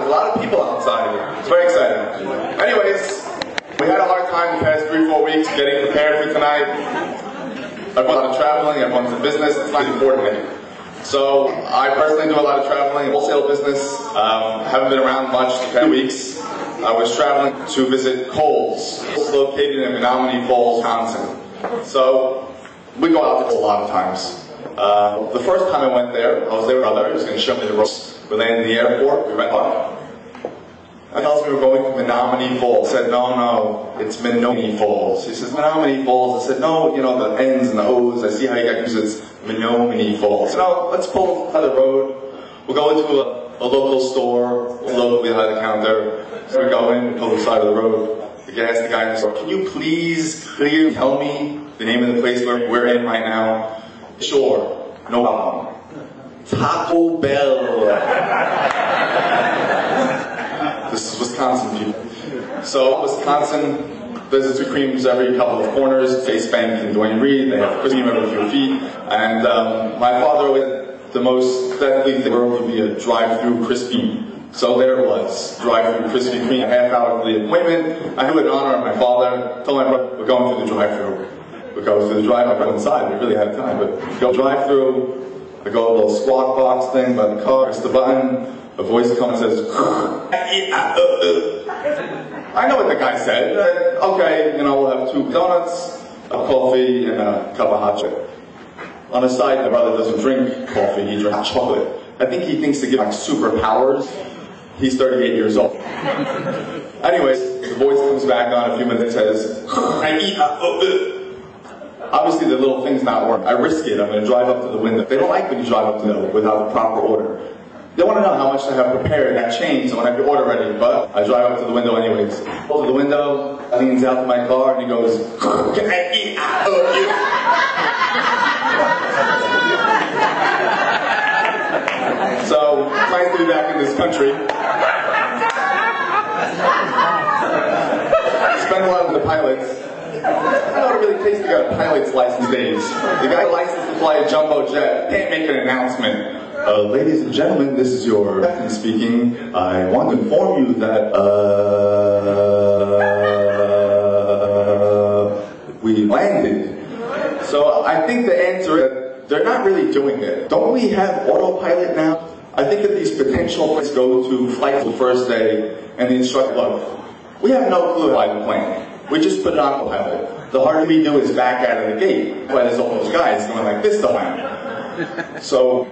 a lot of people outside. It's very exciting. Anyways, we had a hard time the past 3-4 weeks getting prepared for tonight. I've done a lot of traveling, everyone's in business, it's not important. So, I personally do a lot of traveling, wholesale business, haven't been around much the past weeks. I was traveling to visit Kohl's. It's located in Menominee Falls, Wisconsin. So, we go out there a lot of times. The first time I went there, I was there with my brother, he was going to show me the ropes. We landed in the airport, we went up. He tells me we're going to Menominee Falls. I said, no, it's Menominee Falls. He says, Menominee Falls. I said, no, you know, the N's and the O's, I see how you got used to it. It's Menominee Falls. So no, let's pull out the road. We'll go into a local store, locally behind the counter. So we go in, pull the side of the road. We ask the guy in the store, can you please clearly tell me the name of the place we're in right now? Sure, no problem. Taco Bell. This is Wisconsin, people. So, Wisconsin, there's the two creams every couple of corners, Chase Bank and Duane Reade. They have Krispy Kreme every few feet. And my father always said the most deadly thing in the world would be a drive-through Krispy. So there it was, drive-through Krispy Kreme, a half hour for the appointment. I do it in honor of my father. Told my brother, we're going through the drive-through. We go through the drive-through. I went inside, we really had time, but we go drive-through. I go a little squawk box thing by the car, press the button. A voice comes and says, I know what the guy said. Okay, you know, we'll have 2 donuts, a coffee, and a cup of hot chocolate. On the side, my brother doesn't drink coffee, he drinks chocolate. I think he thinks to give like superpowers. He's 38 years old. Anyways, the voice comes back on a few minutes and says, obviously the little thing's not working. I risk it, I'm going to drive up to the window. They don't like when you drive up to them without the proper order. They want to know how much I have prepared, that change, so I have your order ready, but I drive up to the window anyways. Go to the window, I leans out to my car, and he goes, can I eat out of you? So, it's nice to be back in this country. Spend a lot with the pilots. I don't know what it really takes to get a pilot's license days. The guy licensed to fly a jumbo jet can't make an announcement. Ladies and gentlemen, this is your captain speaking. I want to inform you that, we landed. So I think the answer is that they're not really doing it. Don't we have autopilot now? I think that these potential flights go to flight the first day, and the instructor, look, we have no clue how to plane. We just put it on autopilot. The hardest we do is back out of the gate. Why there's all those guys going like this to land. So,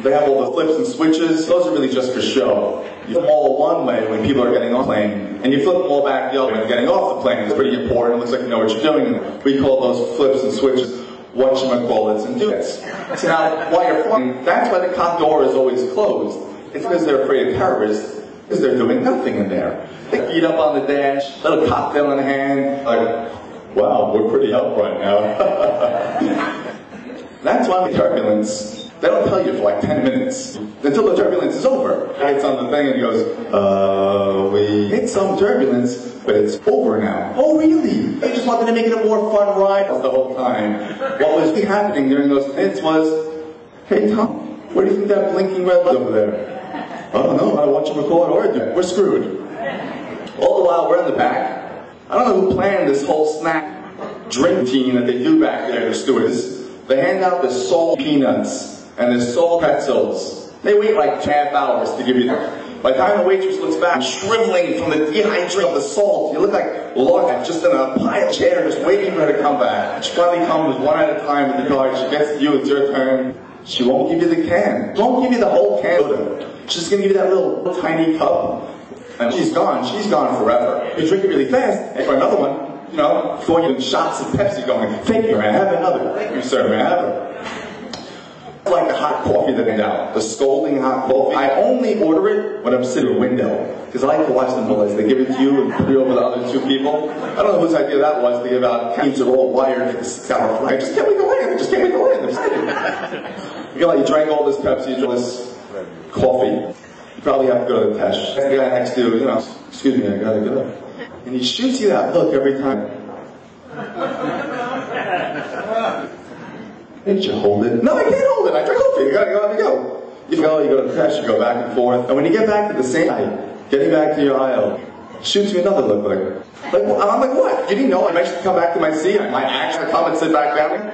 they have all the flips and switches. Those are really just for show. You flip them all one way when people are getting on the plane, and you flip them all back the other way when they're getting off the plane. It's pretty important. It looks like you know what you're doing. We call those flips and switches whatchamacallits and duets. So now, while you're flying, that's why the cop door is always closed. It's because they're afraid of terrorists, because they're doing nothing in there. They feet up on the dash, little cocktail in the hand, like, wow, we're pretty up right now. That's why the turbulence. They don't tell you for like 10 minutes until the turbulence is over. He gets on the thing and he goes, we hit some turbulence, but it's over now. Oh, really? They just wanted to make it a more fun ride the whole time. What was happening during those minutes was, hey, Tom, where do you think that blinking red light over there? I don't know. I watch them record or do. We're screwed. All the while, we're in the back. I don't know who planned this whole snack drink routine that they do back there, the stewards. They hand out the salt peanuts and the salt pretzels. They wait like 2.5 hours to give you that. By the time the waitress looks back, shriveling from the dehydration of the salt, you look like Lord, just in a pile of chair, just waiting for her to come back. She finally comes one at a time with the card. She gets to you, it's your turn. She won't give you the can. She won't give you the whole can. She's just going to give you that little tiny cup. And she's gone forever. You drink it really fast, and for another one, you know, throwing you shots of Pepsi going, thank you, may I have another? Thank you, sir, may I have it? I like the hot coffee that they have, the scalding hot coffee. I only order it when I'm sitting at a window, because I like to watch them as they give it to you and put it over the other 2 people. I don't know whose idea that was to give out cans of all wired for the scout flag. Just can't wait to land, just can't wait to land. You drank all this Pepsi, you drank this coffee. You probably have to go to the test. The guy next to you, you know, excuse me, I gotta go. And he shoots you that look every time. Didn't you hold it? No, I can't hold it. I drank coffee. I gotta go. You go to the test, you go back and forth, and when you get back to the same night, getting back to your aisle, shoots me another look like, I'm like, what? You didn't know I mentioned to come back to my seat? I might actually come and sit back down?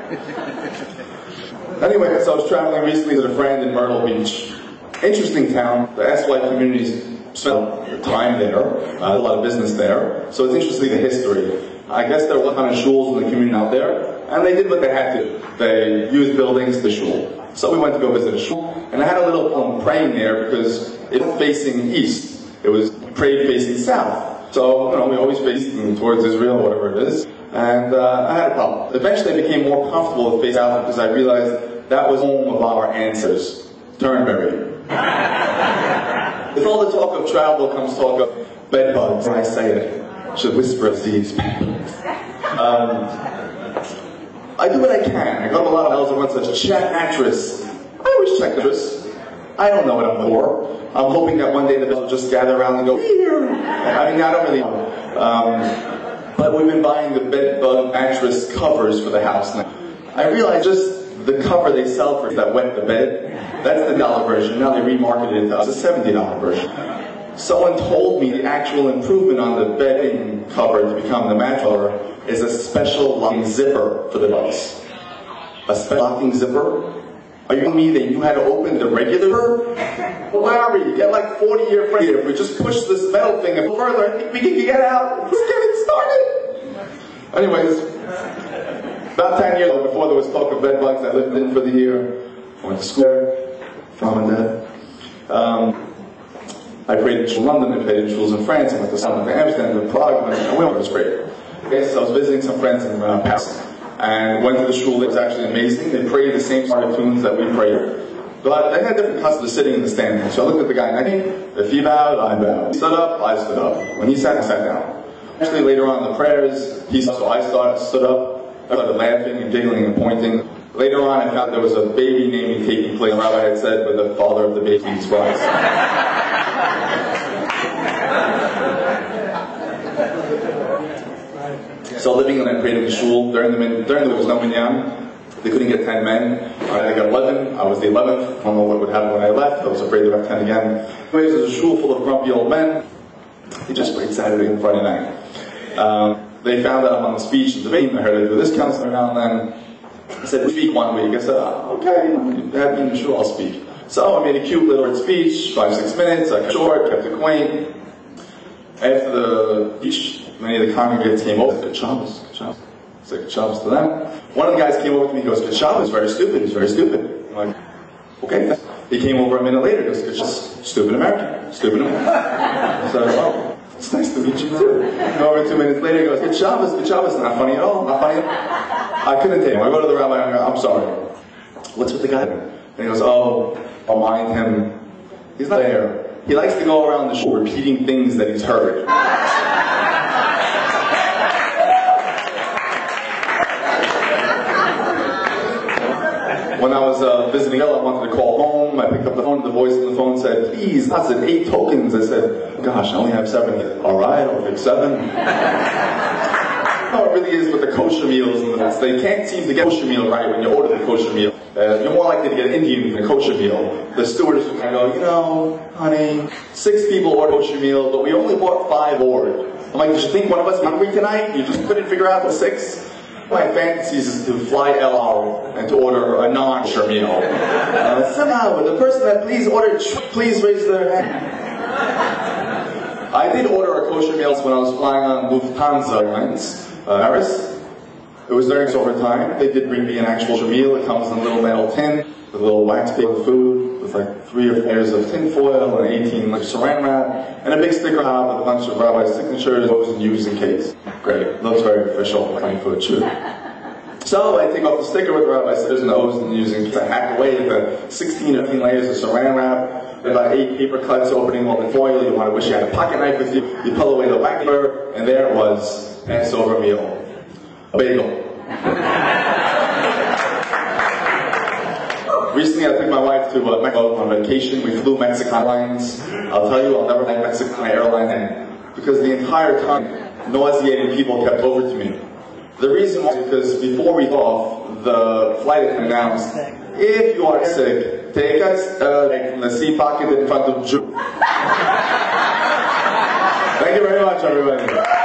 Anyway, so I was traveling recently with a friend in Myrtle Beach. Interesting town. The SY communities spent time there, a lot of business there. So it's interesting the history. I guess there were 100 shuls in the community out there, and they did what they had to. They used buildings to shul. So we went to go visit a shul, and I had a little problem praying there because it was facing east. It was prayed facing south. So, we always faced towards Israel, whatever it is. And I had a problem. Eventually I became more comfortable with facing south because I realized that was home of our ancestors. Turnberry. With all the talk of travel comes talk of bed bugs. When I say it, should whisper of these bed bugs. I do what I can. I go to a lot of houses. I want such a chat actress. I always check actress. I don't know what I'm for. I'm hoping that one day the bills will just gather around and go, here. I mean, I don't really know. But we've been buying the bed bug mattress covers for the house now. I realize just the cover they sell for that wet the bed, that's the $1 version. Now they remarketed it to us, a $70 version. Someone told me the actual improvement on the bedding cover to become the mattress cover is a special locking zipper for the bugs. A special locking zipper? Are you telling me that you had to open the regular? Larry, get like 40-year friends here. If we just push this metal thing a little further, I think we can get out. Let's get it started. Anyways, about 10 years ago, before there was talk of bed bugs, I lived in for the year. I went to school there, mom and dad. I prayed in London, I prayed in schools in France, I went to Amsterdam, to Prague, and it was great. Okay, so I was visiting some friends in Paris, and went to the shul. It was actually amazing. They prayed the same sort of tunes that we prayed. But they had different customs sitting in the standing. So I looked at the guy next to me. If he bowed, I bowed. He stood up, I stood up. When he sat, I sat down. Actually, later on in the prayers, so I stood up. I started laughing and giggling and pointing. Later on, I found there was a baby naming taking place. The rabbi had said, but the father of the baby is rise. So living in that creative shul, during there was no minyan. They couldn't get 10 men. They got 11. I was the 11th. I don't know what would happen when I left. I was afraid to have 10 again. Anyways, there's a shul full of grumpy old men. They just prayed Saturday and Friday night. They found out I'm on the speech and debate. I heard I do this counselor now and then. I said, speak one week. I said, okay, have me in the shul, I'll speak. So I made a cute little speech, 5-6 minutes. I kept it short, kept it quaint. After the speech, many of the congregants came over. Good Shabbos, good Shabbos. I said, good Shabbos to them. One of the guys came over to me and goes, good Shabbos, very stupid, he's very stupid. I'm like, okay. He came over a minute later and goes, good Shabbos, stupid American, stupid American. I said, oh, it's nice to meet you too. And over 2 minutes later he goes, good Shabbos, not funny at all, not funny at all. I couldn't take him. I go to the rabbi and I go, I'm sorry. What's with the guy? And he goes, oh, I'll mind him. He's not there. He likes to go around the shul repeating things that he's heard. When I was visiting I wanted to call home. I picked up the phone, the voice on the phone said, please, I said 8 tokens. I said, gosh, I only have 7. He said, all right, I'll pick 7. No, it really is with the kosher meals. They can't seem to get kosher meal right when you order the kosher meal. You're more likely to get an Indian than a kosher meal. The stewardess would kind of go, honey, 6 people ordered a kosher meal, but we only bought 5 board. I'm like, did you think one of us was hungry tonight? You just couldn't figure out the 6? My fantasies is to fly El Al and to order a non-kosher meal. Somehow, would the person that please raise their hand. I did order a kosher meal when I was flying on Lufthansa Airlines, Paris. It was during overtime. They did bring me an actual meal. It comes in a little metal tin with a little wax paper food with like 3 layers of tin foil and 18 like saran wrap and a big sticker on top with a bunch of rabbi's signatures, those and use in case. Great. Looks very official, kind food too. So I take off the sticker with the rabbi's signatures and O's and using to hack away at the 16 or 18 layers of saran wrap. About 8 paper cuts opening all the foil. You want to wish you had a pocket knife with you. You pull away the wax paper, and there it was, Passover meal. A bagel. Recently I took my wife to Mexico on vacation. We flew Mexican Airlines. I'll tell you, I'll never fly Mexican airline again. Because the entire time, nauseating people kept over to me. The reason was because before we got off, the flight attendant announced, if you are sick, Take us like the sea pocket in front of Jew. Thank you very much, everybody.